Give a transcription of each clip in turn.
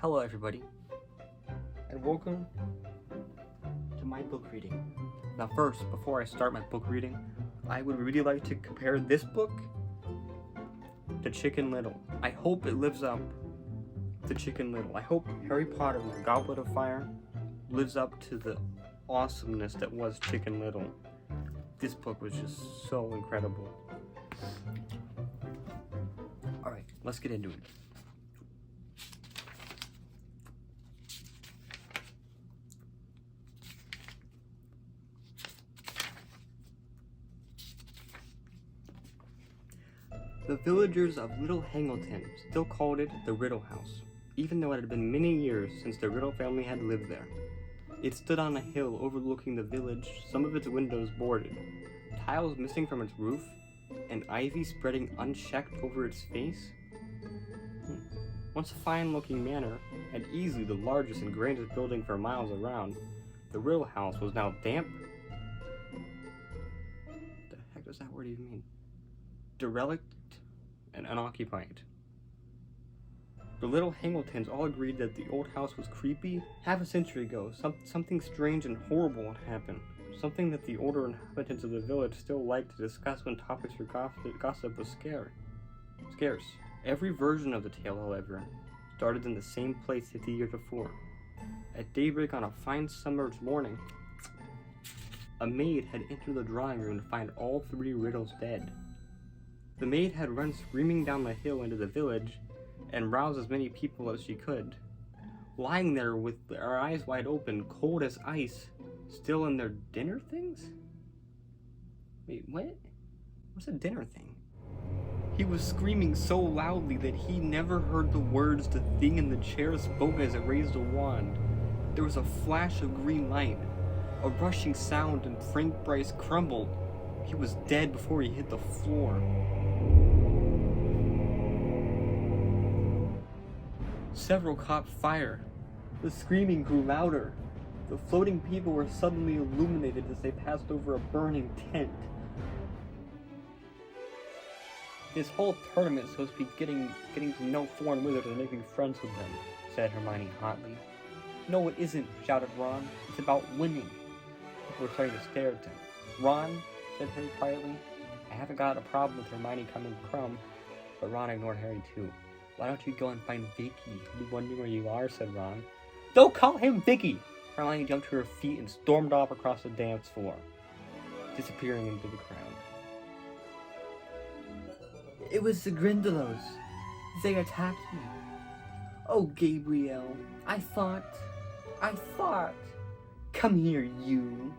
Hello everybody, and welcome to my book reading. Now first, before I start my book reading, I would really like to compare this book to Chicken Little. I hope it lives up to Chicken Little. I hope Harry Potter and the Goblet of Fire lives up to the awesomeness that was Chicken Little. This book was just so incredible. Alright, let's get into it. The villagers of Little Hangleton still called it the Riddle House, even though it had been many years since the Riddle family had lived there. It stood on a hill overlooking the village, some of its windows boarded, tiles missing from its roof, and ivy spreading unchecked over its face. Once a fine-looking manor, and easily the largest and grandest building for miles around, the Riddle House was now damp. What the heck does that word even mean? Derelict and unoccupied. The Little Hangletons all agreed that the old house was creepy. Half a century ago, something strange and horrible had happened. Something that the older inhabitants of the village still liked to discuss when topics for gossip was scarce. Every version of the tale, however, started in the same place 50 years before. At daybreak on a fine summer's morning, a maid had entered the drawing room to find all three riddles dead. The maid had run screaming down the hill into the village and roused as many people as she could. Lying there with their eyes wide open, cold as ice, still in their dinner things? Wait, what? What's a dinner thing? He was screaming so loudly that he never heard the words the thing in the chair spoke as it raised a wand. There was a flash of green light, a rushing sound, and Frank Bryce crumbled. He was dead before he hit the floor. Several caught fire. The screaming grew louder. The floating people were suddenly illuminated as they passed over a burning tent. This whole tournament is supposed to be getting to know foreign wizards and making friends with them, said Hermione hotly. No, it isn't, shouted Ron. It's about winning. People were starting to stare at them. Ron, said Harry quietly. I haven't got a problem with Hermione coming Crumb, but Ron ignored Harry too. Why don't you go and find Vicky? He'll be wondering where you are, said Ron. Don't call him Vicky! Hermione jumped to her feet and stormed off across the dance floor, disappearing into the crowd. It was the Grindylows. They attacked me. Oh, Gabrielle, I thought. Come here, you,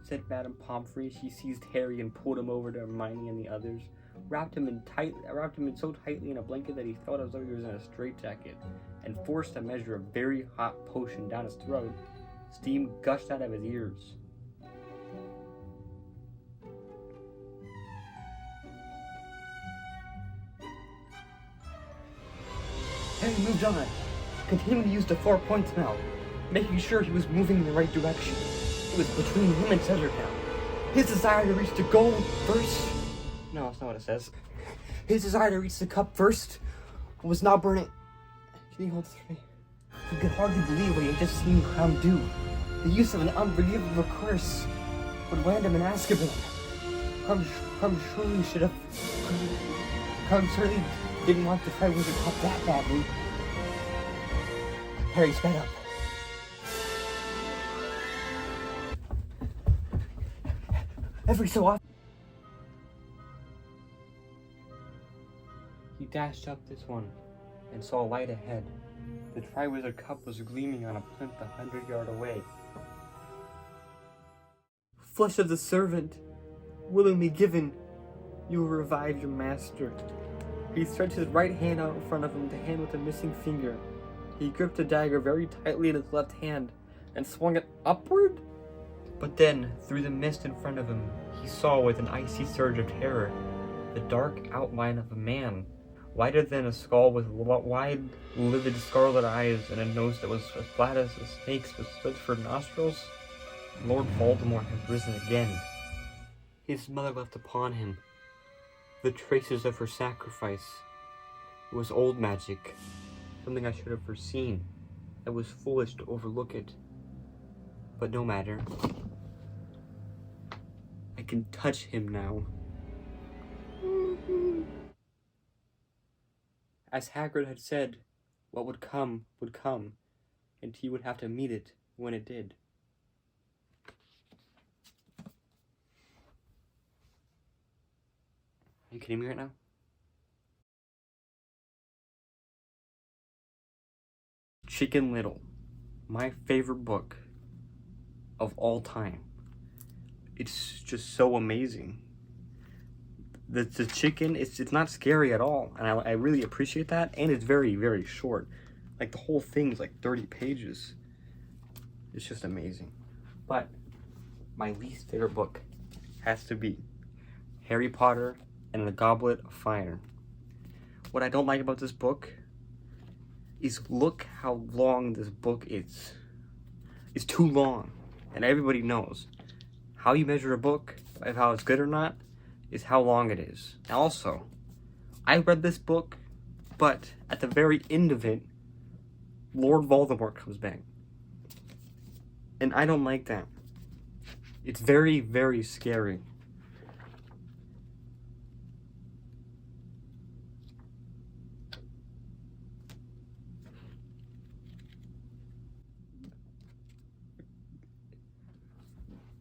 said Madame Pomfrey. She seized Harry and pulled him over to Hermione and the others, wrapped him in so tightly in a blanket that he felt as though he was in a straitjacket, and forced a measure of very hot potion down his throat. Steam gushed out of his ears. Harry moved on, continuing to use the 4 points now, making sure he was moving in the right direction. It was between him and Cedric now. His desire to reach the goal first... No, that's not what it says. His desire to reach the cup first was now burning... Can you hold this for me? He could hardly believe what he had just seen Crumb do. The use of an unbelievable curse would land him in Azkaban. Crumb surely should have... Crumb certainly didn't want to fight with the cup that badly. Harry sped up. Every so often, he dashed up this one and saw a light ahead. The Triwizard Cup was gleaming on a plinth 100 yards away. Flesh of the servant, willingly given, you will revive your master. He stretched his right hand out in front of him, the hand with the missing finger. He gripped the dagger very tightly in his left hand and swung it upward. But then, through the mist in front of him, he saw with an icy surge of terror the dark outline of a man, whiter than a skull with wide, livid scarlet eyes and a nose that was as flat as a snake's with slits for nostrils. Lord Voldemort had risen again. His mother left upon him the traces of her sacrifice. It was old magic, something I should have foreseen. I was foolish to overlook it. But no matter. I can touch him now. As Hagrid had said, what would come, and he would have to meet it when it did. Are you kidding me right now? Chicken Little, my favorite book of all time. It's just so amazing. The chicken, it's not scary at all, and I really appreciate that, and it's very, very short. Like, the whole thing's like 30 pages. It's just amazing. But my least favorite book has to be Harry Potter and the Goblet of Fire. What I don't like about this book is look how long this book is. It's too long, and everybody knows how you measure a book, of how it's good or not, is how long it is. And also, I read this book, but at the very end of it, Lord Voldemort comes back. And I don't like that. It's very, very scary.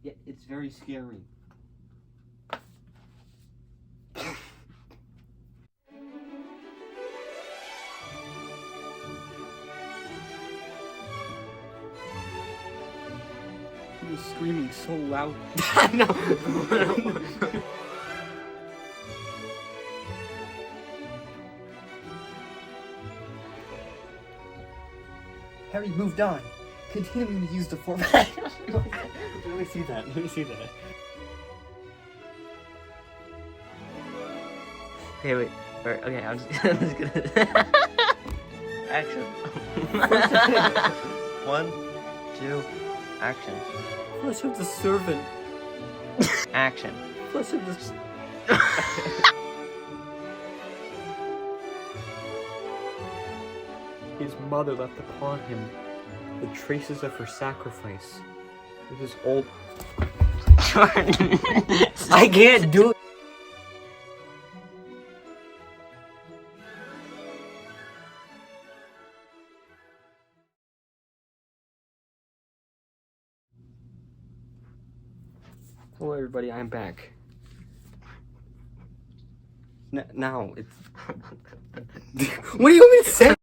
Yeah, it's very scary. He was screaming so loud. No. Harry moved on, continuing to use the format. Let me see that. Let me see that. Okay, wait. Okay, I'm just gonna. Action. 1, 2, action. Flush of the servant. Action. Flush of the. His mother left upon him the traces of her sacrifice. This is old. I can't do it. Hello everybody, I'm back. Now, it's... What do you want me to say?